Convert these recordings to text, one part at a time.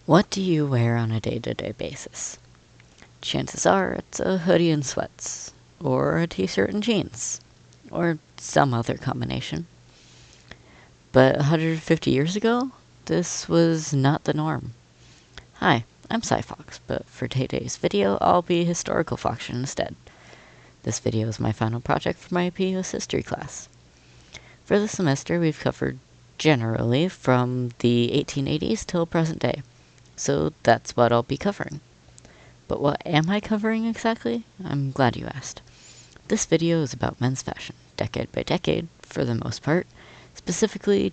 What do you wear on a day-to-day basis? Chances are it's a hoodie and sweats, or a t-shirt and jeans, or some other combination. But 150 years ago, this was not the norm. Hi, I'm Sci-Fox, but for today's video, I'll be Historical Foxtion instead. This video is my final project for my PUS history class. For this semester, we've covered generally from the 1880s till present day, so that's what I'll be covering. But what am I covering exactly? I'm glad you asked. This video is about men's fashion, decade by decade, for the most part, specifically,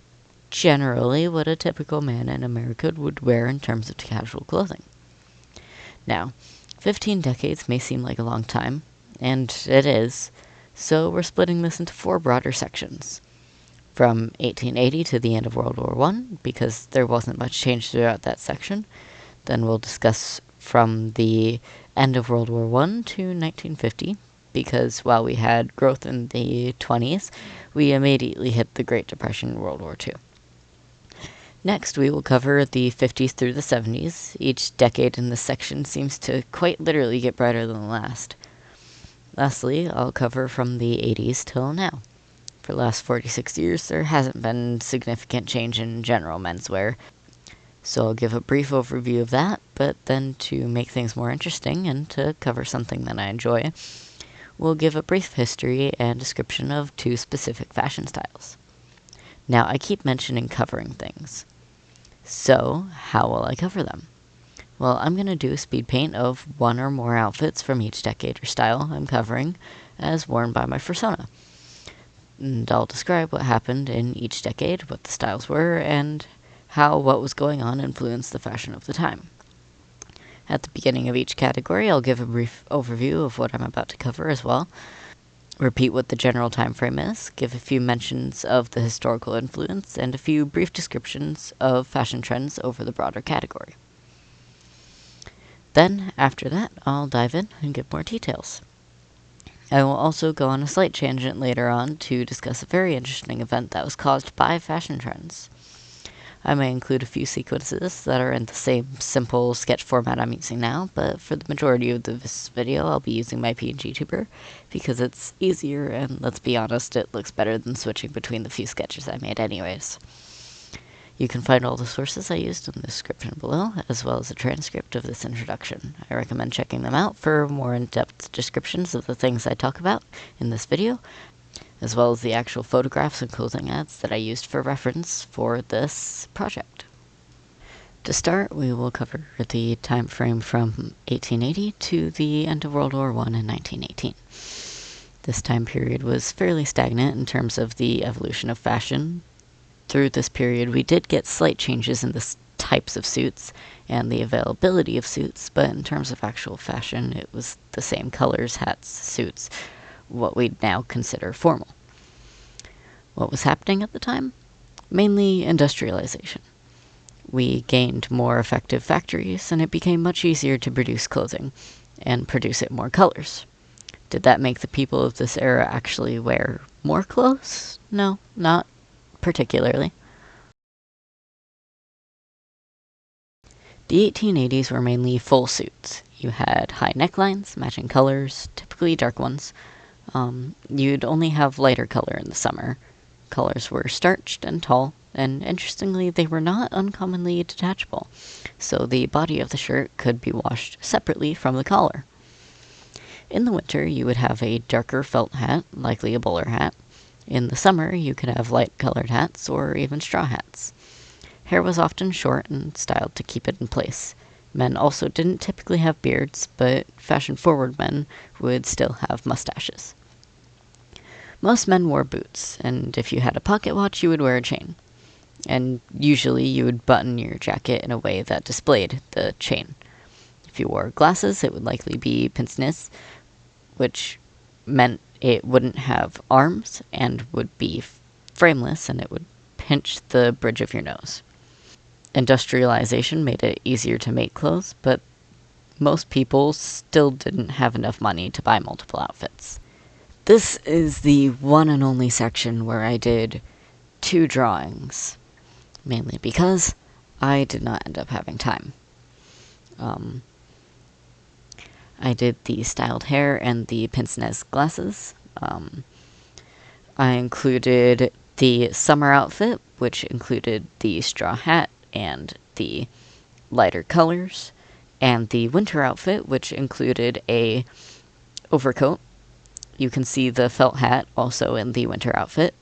generally, what a typical man in America would wear in terms of casual clothing. Now, 15 decades may seem like a long time, and it is, so we're splitting this into 4 broader sections. From 1880 to the end of World War I, because there wasn't much change throughout that section. Then we'll discuss from the end of World War I to 1950, because while we had growth in the 20s, we immediately hit the Great Depression in World War II. Next, we will cover the 50s through the 70s. Each decade in this section seems to quite literally get brighter than the last. Lastly, I'll cover from the 80s till now. For the last 46 years, there hasn't been significant change in general menswear, so I'll give a brief overview of that, but then to make things more interesting and to cover something that I enjoy, we'll give a brief history and description of 2 specific fashion styles. Now, I keep mentioning covering things. So, how will I cover them? Well, I'm going to do a speed paint of 1 or more outfits from each decade or style I'm covering as worn by my fursona. And I'll describe what happened in each decade, what the styles were, and how what was going on influenced the fashion of the time. At the beginning of each category, I'll give a brief overview of what I'm about to cover as well, repeat what the general time frame is, give a few mentions of the historical influence, and a few brief descriptions of fashion trends over the broader category. Then, after that, I'll dive in and give more details. I will also go on a slight tangent later on to discuss a very interesting event that was caused by fashion trends. I may include a few sequences that are in the same simple sketch format I'm using now, but for the majority of this video, I'll be using my PNG tuber because it's easier and, let's be honest, it looks better than switching between the few sketches I made anyways. You can find all the sources I used in the description below, as well as a transcript of this introduction. I recommend checking them out for more in-depth descriptions of the things I talk about in this video, as well as the actual photographs and clothing ads that I used for reference for this project. To start, we will cover the time frame from 1880 to the end of World War I in 1918. This time period was fairly stagnant in terms of the evolution of fashion. Through this period, we did get slight changes in the types of suits and the availability of suits, but in terms of actual fashion, it was the same colors, hats, suits, what we'd now consider formal. What was happening at the time? Mainly industrialization. We gained more effective factories, and it became much easier to produce clothing, and produce it more colors. Did that make the people of this era actually wear more clothes? No, not particularly. The 1880s were mainly full suits. You had high necklines, matching colors, typically dark ones. You'd only have lighter color in the summer. Colors were starched and tall, and interestingly, they were not uncommonly detachable, so the body of the shirt could be washed separately from the collar. In the winter, you would have a darker felt hat, likely a bowler hat. In the summer, you could have light-colored hats or even straw hats. Hair was often short and styled to keep it in place. Men also didn't typically have beards, but fashion-forward men would still have mustaches. Most men wore boots, and if you had a pocket watch, you would wear a chain. And usually you would button your jacket in a way that displayed the chain. If you wore glasses, it would likely be pince-nez, which meant it wouldn't have arms and would be frameless, and it would pinch the bridge of your nose. Industrialization made it easier to make clothes, but most people still didn't have enough money to buy multiple outfits. This is the one and only section where I did 2 drawings, mainly because I did not end up having time. I did the styled hair and the pince-nez glasses. I included the summer outfit, which included the straw hat and the lighter colors, and the winter outfit, which included a overcoat. You can see the felt hat also in the winter outfit.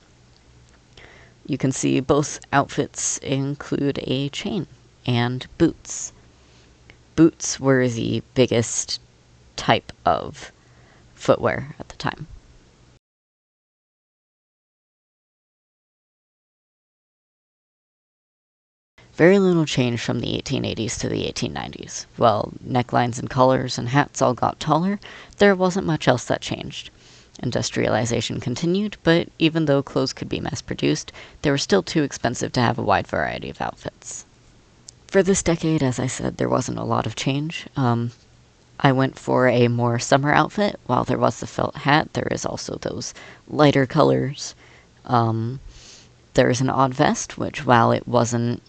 You can see both outfits include a chain and boots. Boots were the biggest type of footwear at the time. Very little changed from the 1880s to the 1890s. While necklines and collars and hats all got taller, there wasn't much else that changed. Industrialization continued, but even though clothes could be mass-produced, they were still too expensive to have a wide variety of outfits. For this decade, as I said, there wasn't a lot of change. I went for a more summer outfit. While there was the felt hat, there is also those lighter colors. There is an odd vest, which, while it wasn't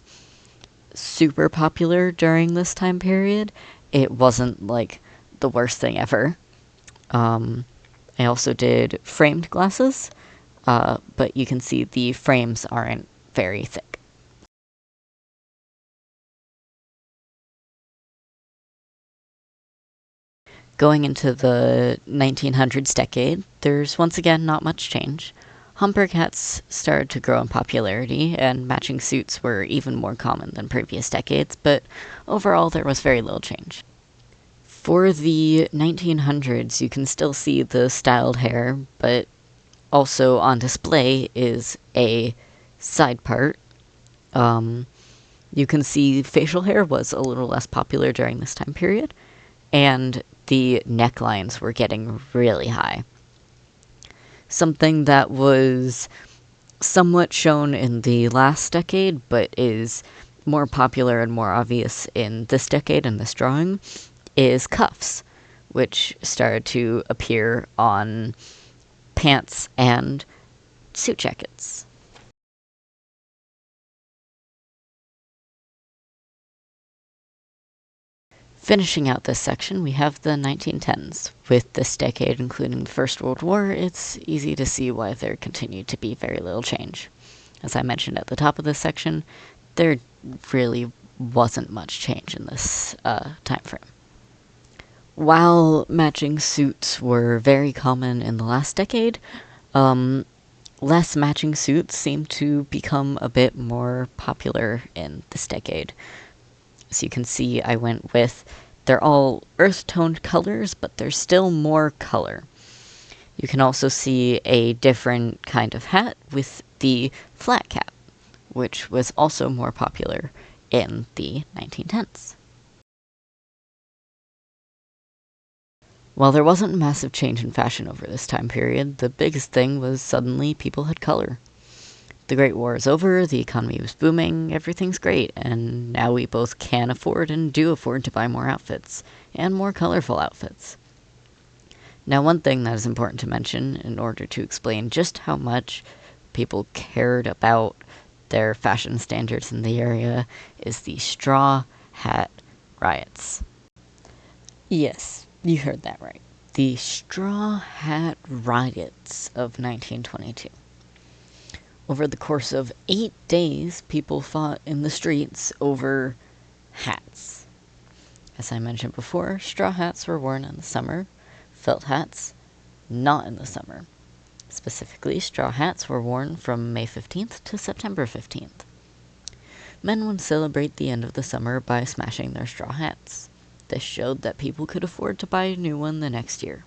super popular during this time period, it wasn't like the worst thing ever. I also did framed glasses, but you can see the frames aren't very thick. Going into the 1900s decade, there's once again not much change. Homburg hats started to grow in popularity, and matching suits were even more common than previous decades, but overall there was very little change. For the 1900s, you can still see the styled hair, but also on display is a side part. You can see facial hair was a little less popular during this time period, and the necklines were getting really high. Something that was somewhat shown in the last decade, but is more popular and more obvious in this decade in this drawing, is cuffs, which started to appear on pants and suit jackets. Finishing out this section, we have the 1910s. With this decade including the First World War, it's easy to see why there continued to be very little change. As I mentioned at the top of this section, there really wasn't much change in this time frame. While matching suits were very common in the last decade, less matching suits seem to become a bit more popular in this decade. As you can see, I went with, they're all earth-toned colors, but there's still more color. You can also see a different kind of hat with the flat cap, which was also more popular in the 1910s. While there wasn't a massive change in fashion over this time period, the biggest thing was suddenly people had color. The Great War is over, the economy was booming, everything's great, and now we both can afford and do afford to buy more outfits, and more colorful outfits. Now, one thing that is important to mention in order to explain just how much people cared about their fashion standards in the area is the Straw Hat Riots. Yes, you heard that right. The Straw Hat Riots of 1922. Over the course of 8 days, people fought in the streets over hats. As I mentioned before, straw hats were worn in the summer, felt hats not in the summer. Specifically, straw hats were worn from May 15th to September 15th. Men would celebrate the end of the summer by smashing their straw hats. This showed that people could afford to buy a new one the next year.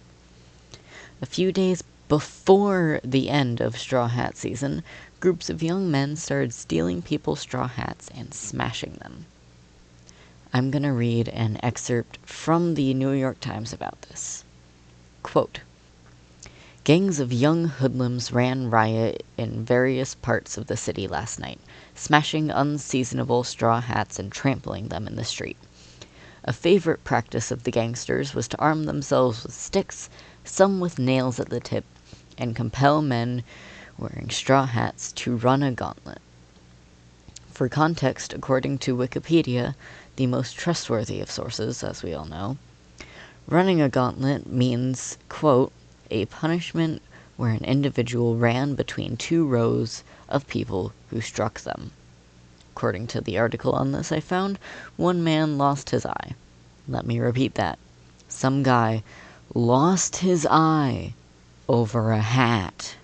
A few days before the end of straw hat season, groups of young men started stealing people's straw hats and smashing them. I'm going to read an excerpt from the New York Times about this. Quote, "Gangs of young hoodlums ran riot in various parts of the city last night, smashing unseasonable straw hats and trampling them in the street. A favorite practice of the gangsters was to arm themselves with sticks, some with nails at the tip, and compel men wearing straw hats to run a gauntlet. For context, according to Wikipedia, the most trustworthy of sources, as we all know, running a gauntlet means, quote, a punishment where an individual ran between two rows of people who struck them. According to the article on this I found, one man lost his eye. Let me repeat that. Some guy lost his eye over a hat.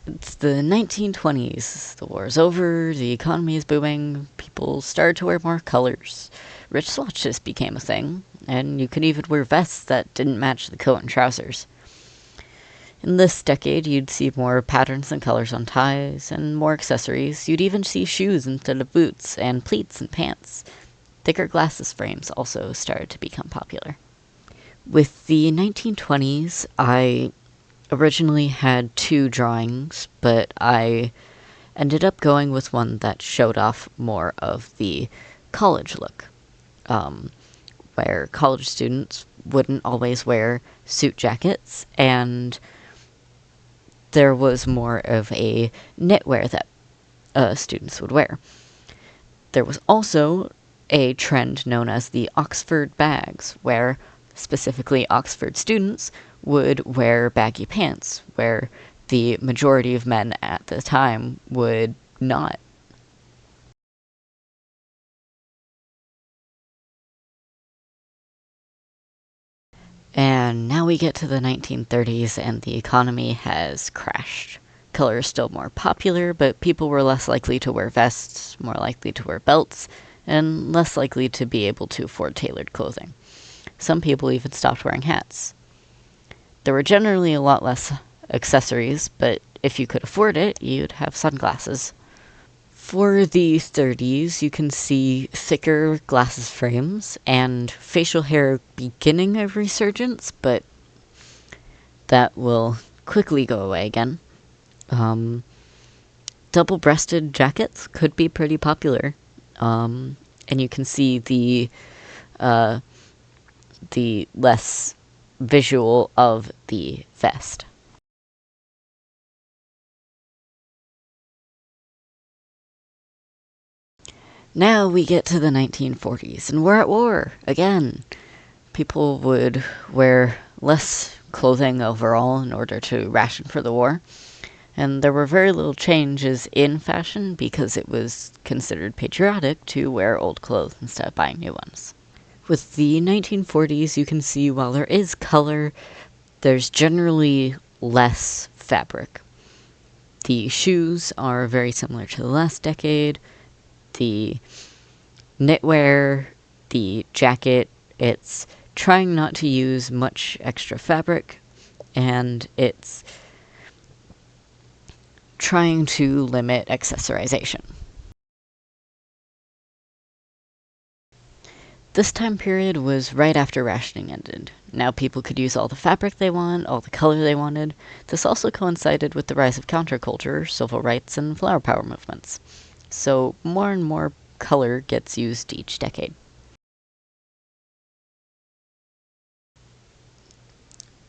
It's the 1920s. The war's over, the economy is booming, people started to wear more colors. Rich swatches became a thing, and you could even wear vests that didn't match the coat and trousers. In this decade, you'd see more patterns and colors on ties, and more accessories. You'd even see shoes instead of boots, and pleats and pants. Thicker glasses frames also started to become popular. With the 1920s, I originally had two drawings, but I ended up going with one that showed off more of the college look, where college students wouldn't always wear suit jackets, and there was more of a knitwear that students would wear. There was also a trend known as the Oxford bags, where specifically Oxford students would wear baggy pants, where the majority of men at the time would not. And now we get to the 1930s, and the economy has crashed. Color is still more popular, but people were less likely to wear vests, more likely to wear belts, and less likely to be able to afford tailored clothing. Some people even stopped wearing hats. There were generally a lot less accessories, but if you could afford it, you'd have sunglasses. For the 30s, you can see thicker glasses frames and facial hair beginning a resurgence, but that will quickly go away again. Double-breasted jackets could be pretty popular, and you can see the less visual of the vest. Now we get to the 1940s, and we're at war again. People would wear less clothing overall in order to ration for the war, and there were very little changes in fashion because it was considered patriotic to wear old clothes instead of buying new ones. With the 1940s, you can see while there is color, there's generally less fabric. The shoes are very similar to the last decade. The knitwear, the jacket, it's trying not to use much extra fabric, and it's trying to limit accessorization. This time period was right after rationing ended. Now people could use all the fabric they want, all the color they wanted. This also coincided with the rise of counterculture, civil rights, and flower power movements. So more and more color gets used each decade.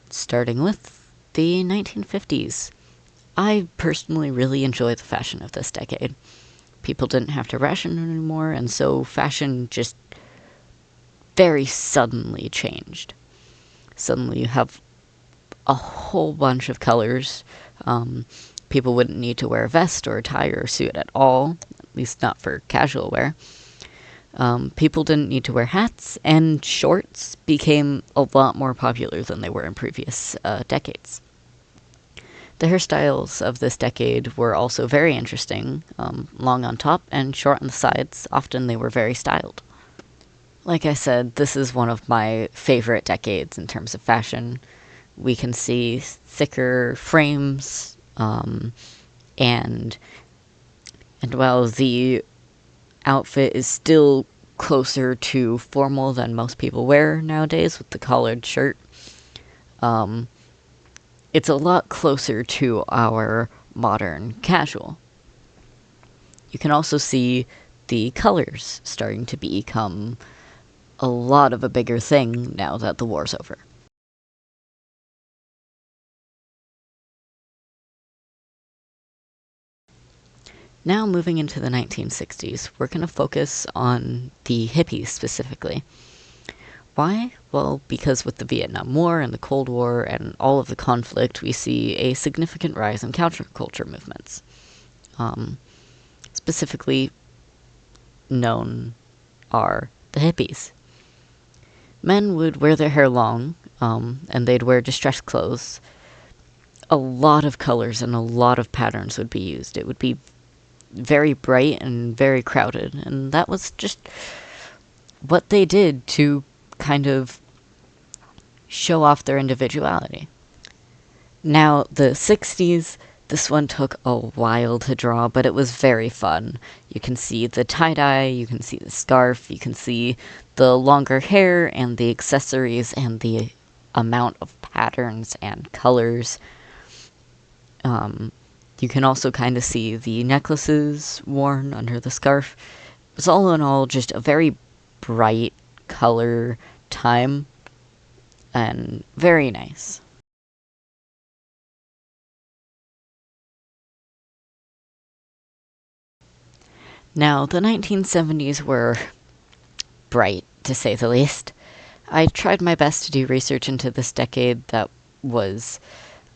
Starting with the 1950s. I personally really enjoy the fashion of this decade. People didn't have to ration anymore, and so fashion just very suddenly changed. Suddenly you have a whole bunch of colors. People wouldn't need to wear a vest or a tie or a suit at all, at least not for casual wear. People didn't need to wear hats, and shorts became a lot more popular than they were in previous decades. The hairstyles of this decade were also very interesting, long on top and short on the sides. Often they were very styled. Like I said, this is one of my favorite decades in terms of fashion. We can see thicker frames, and while the outfit is still closer to formal than most people wear nowadays with the collared shirt, it's a lot closer to our modern casual. You can also see the colors starting to become a lot of a bigger thing now that the war's over. Now moving into the 1960s, we're going to focus on the hippies specifically. Why? Well, because with the Vietnam War and the Cold War and all of the conflict, we see a significant rise in counterculture movements. Specifically known are the hippies. Men would wear their hair long, and they'd wear distressed clothes. A lot of colors and a lot of patterns would be used. It would be very bright and very crowded, and that was just what they did to kind of show off their individuality. Now, the 60s, this one took a while to draw, but it was very fun. You can see the tie-dye, you can see the scarf, you can see the longer hair and the accessories and the amount of patterns and colors. You can also kind of see the necklaces worn under the scarf. It was all in all just a very bright color time and very nice. Now, the 1970s were bright, to say the least. I tried my best to do research into this decade that was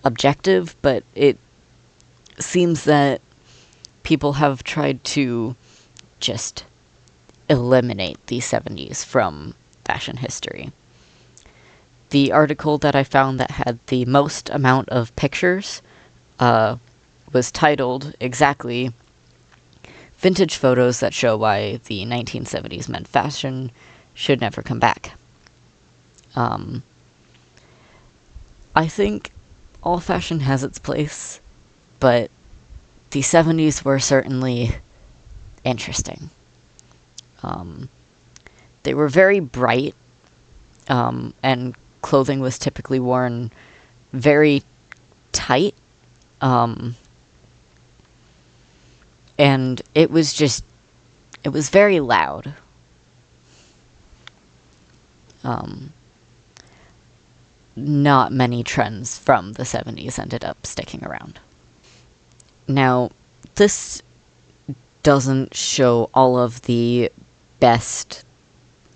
objective, but it seems that people have tried to just eliminate the 70s from fashion history. The article that I found that had the most amount of pictures was titled exactly "Vintage Photos That Show Why the 1970s Meant Fashion Should Never Come Back." I think all fashion has its place, but the 70s were certainly interesting. They were very bright, and clothing was typically worn very tight, and it was very loud. Not many trends from the 70s ended up sticking around. Now, this doesn't show all of the best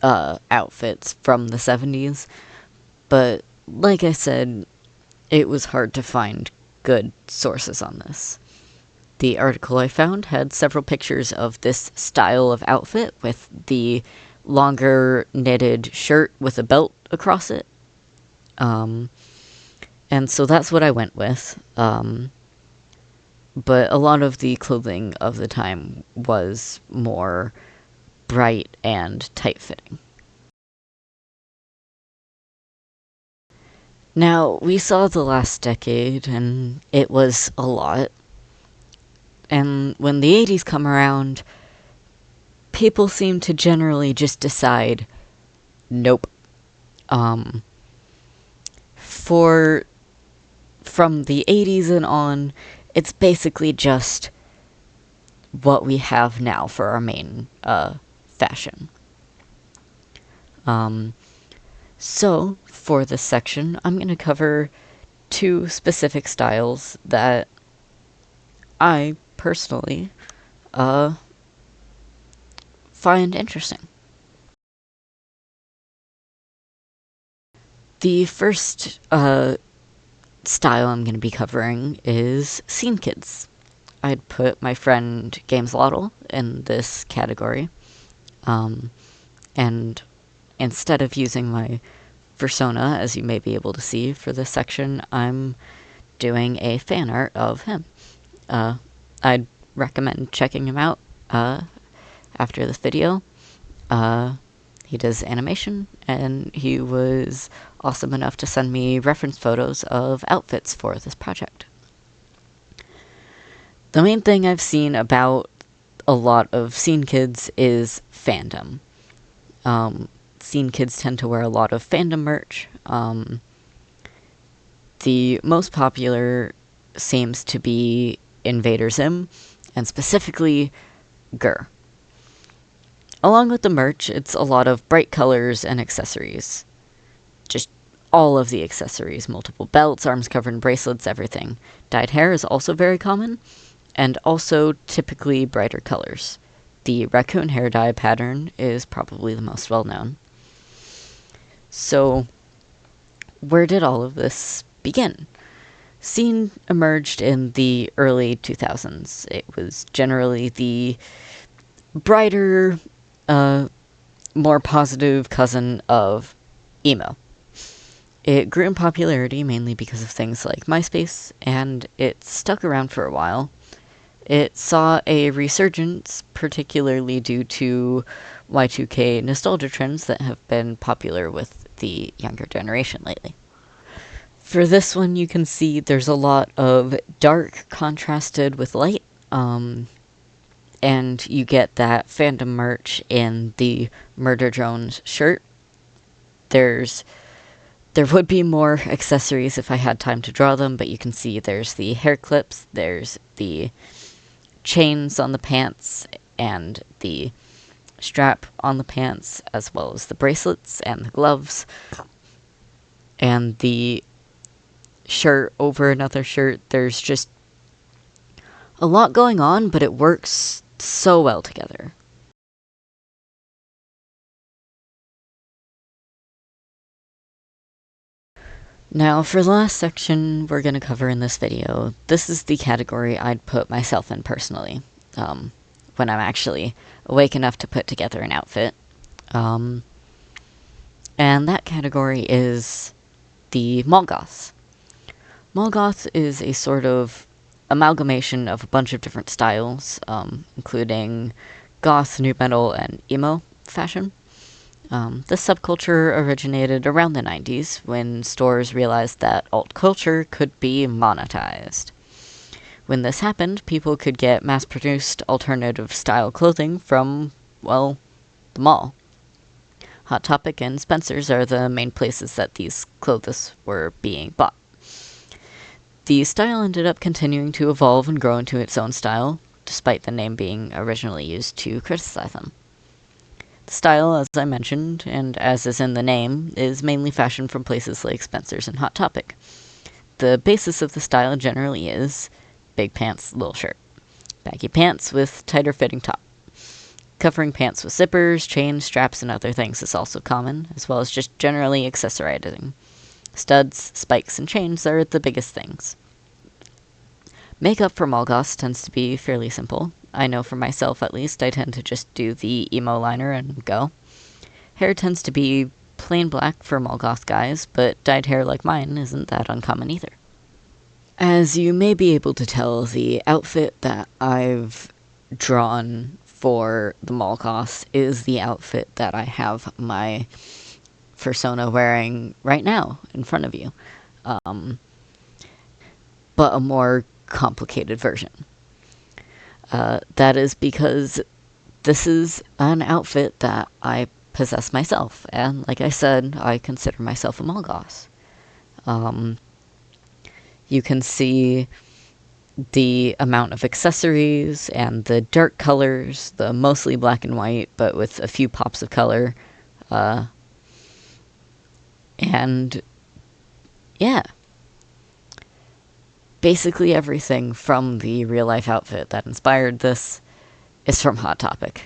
outfits from the 70s, but like I said, it was hard to find good sources on this. The article I found had several pictures of this style of outfit with the longer knitted shirt with a belt across it. And so that's what I went with. But a lot of the clothing of the time was more bright and tight-fitting. Now, we saw the last decade, and it was a lot. And when the 80s come around, people seem to generally just decide, nope. From the 80s and on, it's basically just what we have now for our main fashion. So, for this section, I'm going to cover two specific styles that I personally find interesting. The first style I'm going to be covering is scene kids. I'd put my friend Gameslotl in this category. And instead of using my persona, as you may be able to see for this section, I'm doing a fan art of him. I'd recommend checking him out after this video. He does animation, and he was awesome enough to send me reference photos of outfits for this project. The main thing I've seen about a lot of scene kids is fandom. Scene kids tend to wear a lot of fandom merch. The most popular seems to be Invader Zim, and specifically Gur. Along with the merch, it's a lot of bright colors and accessories. Just all of the accessories, multiple belts, arms covered in bracelets, everything. Dyed hair is also very common, and also typically brighter colors. The raccoon hair dye pattern is probably the most well-known. So, where did all of this begin? Scene emerged in the early 2000s. It was generally the brighter, more positive cousin of emo. It grew in popularity mainly because of things like MySpace, and it stuck around for a while. It saw a resurgence, particularly due to Y2K nostalgia trends that have been popular with the younger generation lately. For this one, you can see there's a lot of dark contrasted with light, and you get that fandom merch in the Murder Drones shirt. There would be more accessories if I had time to draw them, but you can see there's the hair clips, there's the chains on the pants, and the strap on the pants, as well as the bracelets and the gloves, and the shirt over another shirt. There's just a lot going on, but it works so well together. Now, for the last section we're going to cover in this video, this is the category I'd put myself in personally, when I'm actually awake enough to put together an outfit. And that category is the mall goth. Mall goth is a sort of amalgamation of a bunch of different styles, including goth, nu metal, and emo fashion. This subculture originated around the 90s when stores realized that alt culture could be monetized. When this happened, people could get mass-produced alternative style clothing from, well, the mall. Hot Topic and Spencer's are the main places that these clothes were being bought. The style ended up continuing to evolve and grow into its own style, despite the name being originally used to criticize them. The style, as I mentioned, and as is in the name, is mainly fashioned from places like Spencer's and Hot Topic. The basis of the style generally is big pants, little shirt. Baggy pants with tighter fitting top. Covering pants with zippers, chains, straps, and other things is also common, as well as just generally accessorizing. Studs, spikes, and chains are the biggest things. Makeup for mall goths tends to be fairly simple. I know for myself, at least, I tend to just do the emo liner and go. Hair tends to be plain black for mall goth guys, but dyed hair like mine isn't that uncommon either. As you may be able to tell, the outfit that I've drawn for the mall goth is the outfit that I have my persona wearing right now in front of you. But a more complicated version. That is because this is an outfit that I possess myself, and like I said, I consider myself a mall goth. You can see the amount of accessories and the dark colors, the mostly black and white, but with a few pops of color. And yeah. Basically everything from the real-life outfit that inspired this is from Hot Topic.